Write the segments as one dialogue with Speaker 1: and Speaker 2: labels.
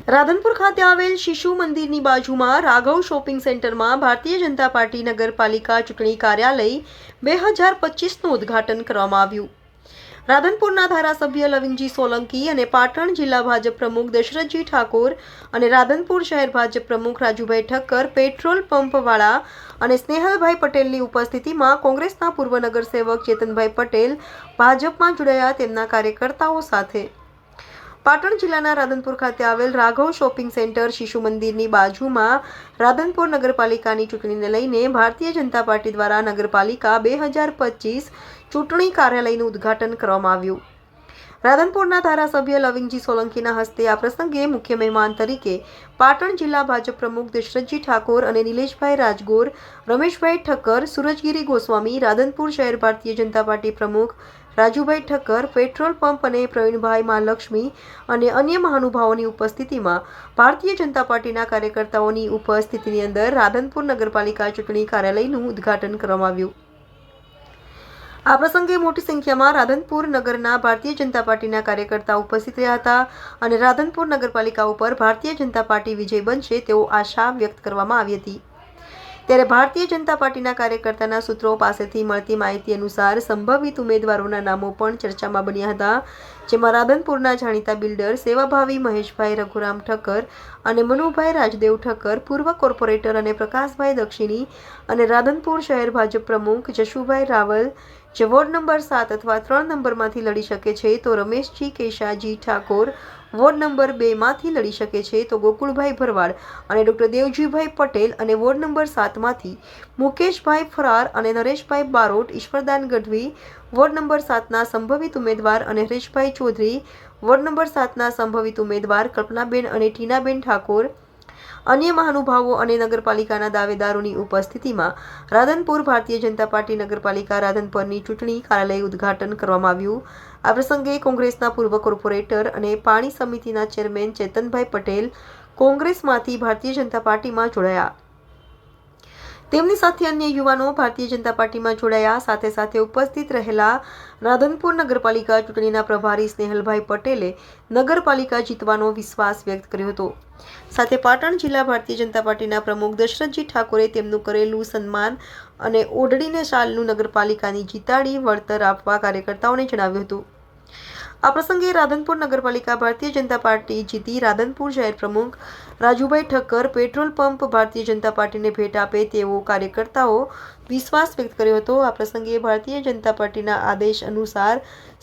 Speaker 1: રાધનપુર ખાતે આવેલ શિશુ મંદિરની બાજુમાં રાઘવ શોપિંગ સેન્ટરમાં ભારતીય જનતા પાર્ટી નગરપાલિકા ચૂંટણી કાર્યાલય 2025નું ઉદ્ઘાટન કરવામાં આવ્યું। રાધનપુરના ધારાસભ્ય લવિંગજી સોલંકી અને પાટણ જિલ્લા ભાજપ પ્રમુખ દશરથજી ઠાકોર અને રાધનપુર શહેર ભાજપ પ્રમુખ રાજુભાઈ ઠક્કર, પેટ્રોલ પંપવાળા અને સ્નેહલભાઈ પટેલની ઉપસ્થિતિમાં કોંગ્રેસના પૂર્વ નગરસેવક ચેતનભાઈ પટેલ ભાજપમાં જોડાયા તેમના કાર્યકર્તાઓ સાથે પાટણ જિલ્લાના રાધનપુર ખાતે આવેલ રાઘવ શોપિંગ સેન્ટર શિશુ મંદિરની બાજુમાં રાધનપુર નગરપાલિકાની ચૂંટણીને લઈને ભારતીય જનતા પાર્ટી દ્વારા નગરપાલિકા 2025 ચૂંટણી કાર્યાલયનું ઉદ્ઘાટન કરવામાં આવ્યું। રાધનપુરના ધારાસભ્ય લવિંગજી સોલંકીના હસ્તે આ પ્રસંગે મુખ્ય મહેમાન તરીકે પાટણ જિલ્લા ભાજપ પ્રમુખ દશરથજી ઠાકોર અને નિલેશભાઈ રાજગોર, રમેશભાઈ ઠક્કર, સુરજગીરી ગોસ્વામી, રાધનપુર શહેર ભારતીય જનતા પાર્ટી પ્રમુખ રાજુભાઈ ઠક્કર, પેટ્રોલ પંપ અને પ્રવીણભાઈ મહાલક્ષ્મી અને અન્ય મહાનુભાવોની ઉપસ્થિતિમાં ભારતીય જનતા પાર્ટીના કાર્યકર્તાઓની ઉપસ્થિતિની અંદર રાધનપુર નગરપાલિકા ચૂંટણી કાર્યાલયનું ઉદ્ઘાટન કરવામાં આવ્યું। આ પ્રસંગે મોટી સંખ્યામાં રાધનપુર નગરના ભારતીય જનતા પાર્ટીના કાર્યકર્તાઓ ઉપસ્થિત રહ્યા હતા અને રાધનપુર નગરપાલિકા ઉપર ભારતીય જનતા પાર્ટી વિજય બનશે તેવો આશા વ્યક્ત કરવામાં આવી હતી। ત્યારે ભારતીય જનતા પાર્ટીના કાર્યકર્તાના સૂત્રો પાસેથી મળતી માહિતી અનુસાર સંભવિત ઉમેદવારોના નામો પણ ચર્ચામાં બન્યા હતા, જેમાં રાધનપુરના જાણીતા બિલ્ડર સેવાભાવી મહેશભાઈ રઘુરામ ઠક્કર અને મનુભાઈ રાજદેવ ઠક્કર, પૂર્વ કોર્પોરેટર અને પ્રકાશભાઈ દક્ષિણી અને રાધનપુર શહેર ભાજપ પ્રમુખ જશુભાઈ રાવલ જે વોર્ડ નંબર 7 અથવા 3 નંબરમાંથી લડી શકે છે તો રમેશજી કેશાજી ઠાકોર વોર્ડ નંબર 2 માંથી લડી શકે છે તો ગોકુળભાઈ ભરવાડ અને ડોક્ટર દેવજીભાઈ પટેલ અને વોર્ડ નંબર 7 માંથી મુકેશભાઈ ફરાર અને નરેશભાઈ બારોટ, ઈશ્વરદાન ગઢવી વોર્ડ નંબર 7 ના સંભવિત ઉમેદવાર અને હરેશભાઈ ચૌધરી વોર્ડ નંબર 7 ના સંભવિત ઉમેદવાર, કલ્પનાબેન અને ટીનાબેન ઠાકોર, અન્ય મહાનુભાવો અને નગરપાલિકાના દાવેદારોની ઉપસ્થિતિમાં રાધનપુર ભારતીય જનતા પાર્ટી નગરપાલિકા રાધનપુરની ચૂંટણી કાર્યાલય ઉદ્ઘાટન કરવામાં આવ્યું। આ પ્રસંગે કોંગ્રેસના પૂર્વ કોર્પોરેટર અને પાણી સમિતિના ચેરમેન ચેતનભાઈ પટેલ કોંગ્રેસમાંથી ભારતીય જનતા પાર્ટીમાં જોડાયા। તેમની સાથે અન્ય યુવાનો ભારતીય જનતા પાર્ટીમાં જોડાયા। સાથે સાથે ઉપસ્થિત રહેલા રાધનપુર નગરપાલિકા ચૂંટણીના પ્રભારી સ્નેહલભાઈ પટેલે નગરપાલિકા જીતવાનો વિશ્વાસ વ્યક્ત કર્યો હતો। સાથે પાટણ જિલ્લા ભારતીય જનતા પાર્ટીના પ્રમુખ દશરથજી ઠાકોરે તેમનું કરેલું સન્માન અને ઓઢડીને શાલનું નગરપાલિકાની જીતાડી વળતર આપવા કાર્યકર્તાઓને જણાવ્યું હતું। આ પ્રસંગે રાધનપુર નગરપાલિકા ભારતીય જનતા પાર્ટી જીતી રાધનપુર શહેર પ્રમુખ રાજુભાઈ ઠક્કર પેટ્રોલ પંપ ભારતીય જનતા પાર્ટીને ભેટ આપે તેવો કાર્યકર્તાઓ વિશ્વાસ વ્યક્ત કર્યો હતો। આ પ્રસંગે ભારતીય જનતા પાર્ટીના આદેશ અનુસાર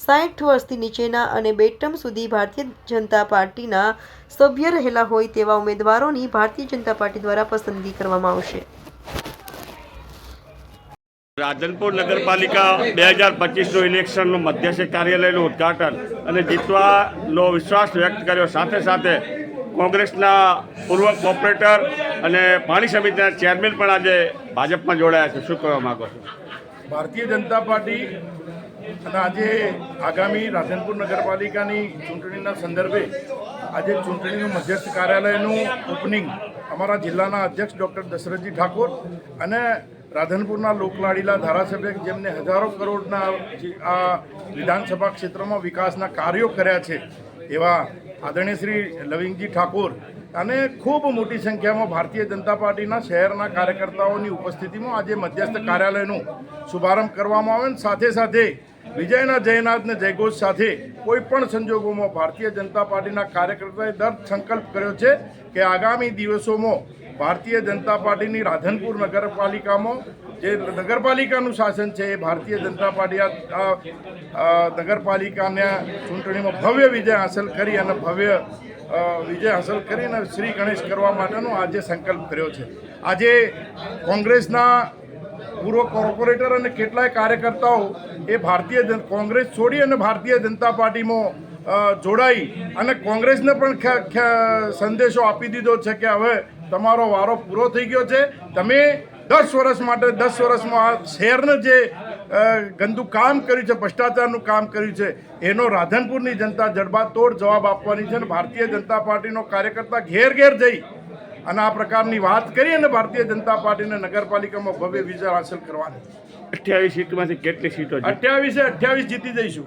Speaker 1: 60 વર્ષથી નીચેના અને 2 ટર્મ સુધી ભારતીય જનતા પાર્ટીના સભ્ય રહેલા હોય તેવા ઉમેદવારોની ભારતીય જનતા પાર્ટી દ્વારા પસંદગી કરવામાં આવશે।
Speaker 2: રાધનપુર નગરપાલિકા 2025નું ઇલેક્શનનું મધ્યસ્થ કાર્યાલયનું ઉદ્ઘાટન અને જીતવાનો વિશ્વાસ વ્યક્ત કર્યો। સાથે સાથે કોંગ્રેસના પૂર્વ કોર્પોરેટર અને પાણી સમિતિના ચેરમેન પણ આજે ભાજપમાં જોડાયા છે। શું કહેવા માગો છો?
Speaker 3: ભારતીય જનતા પાર્ટી અને આજે આગામી રાધનપુર નગરપાલિકાની ચૂંટણીના સંદર્ભે આજે ચૂંટણીનું મધ્યસ્થ કાર્યાલયનું ઓપનિંગ અમારા જિલ્લાના અધ્યક્ષ ડૉક્ટર દશરથજી ઠાકોર અને રાધનપુરના લોકલાડીલા ધારાસભ્ય જેમને હજારો કરોડના આ વિધાનસભા ક્ષેત્રમાં વિકાસના કાર્યો કર્યા છે એવા આદરણીય શ્રી લવિંગજી ઠાકોર અને ખૂબ મોટી સંખ્યામાં ભારતીય જનતા પાર્ટીના શહેરના કાર્યકર્તાઓની ઉપસ્થિતિમાં આજે મધ્યસ્થ કાર્યાલયનું શુભારંભ કરવામાં આવે. સાથે સાથે વિજયના જયનાથને જયઘોષ સાથે કોઈ પણ સંજોગોમાં ભારતીય જનતા પાર્ટીના કાર્યકર્તાએ દૃઢ સંકલ્પ કર્યો છે કે આગામી દિવસોમાં ભારતીય જનતા પાર્ટીની રાધનપુર નગરપાલિકામાં જે નગરપાલિકાનું શાસન છે એ ભારતીય જનતા પાર્ટી નગરપાલિકાના ચૂંટણીમાં ભવ્ય વિજય હાંસલ કરી અને ભવ્ય વિજય હાંસલ કરીને શ્રી ગણેશ કરવા માટેનો આજે સંકલ્પ કર્યો છે. આજે કોંગ્રેસના પૂર્વ કોર્પોરેટર અને કેટલાય કાર્યકર્તાઓ એ કોંગ્રેસ છોડી અને ભારતીય જનતા પાર્ટીમાં જોડાઈ અને કોંગ્રેસને પણ સંદેશો આપી દીધો છે કે હવે તમારો વારો પૂરો થઈ ગયો છે, તમે 10 વર્ષ માટે 10 વર્ષમાં આ શહેરને જે ગંદુ કામ કર્યું છે, ભ્રષ્ટાચારનું કામ કર્યું છે એનો રાધનપુરની જનતા જડબાતોડ જવાબ આપવાની છે અને ભારતીય જનતા પાર્ટીનો કાર્યકર્તા ઘેર ઘેર જઈ અને આ પ્રકારની વાત કરી અને ભારતીય જનતા પાર્ટીને નગરપાલિકામાં ભવ્ય વિજય હાંસલ કરવાની.
Speaker 2: 28 સીટમાંથી કેટલી સીટો?
Speaker 3: 28 જીતી જઈશું.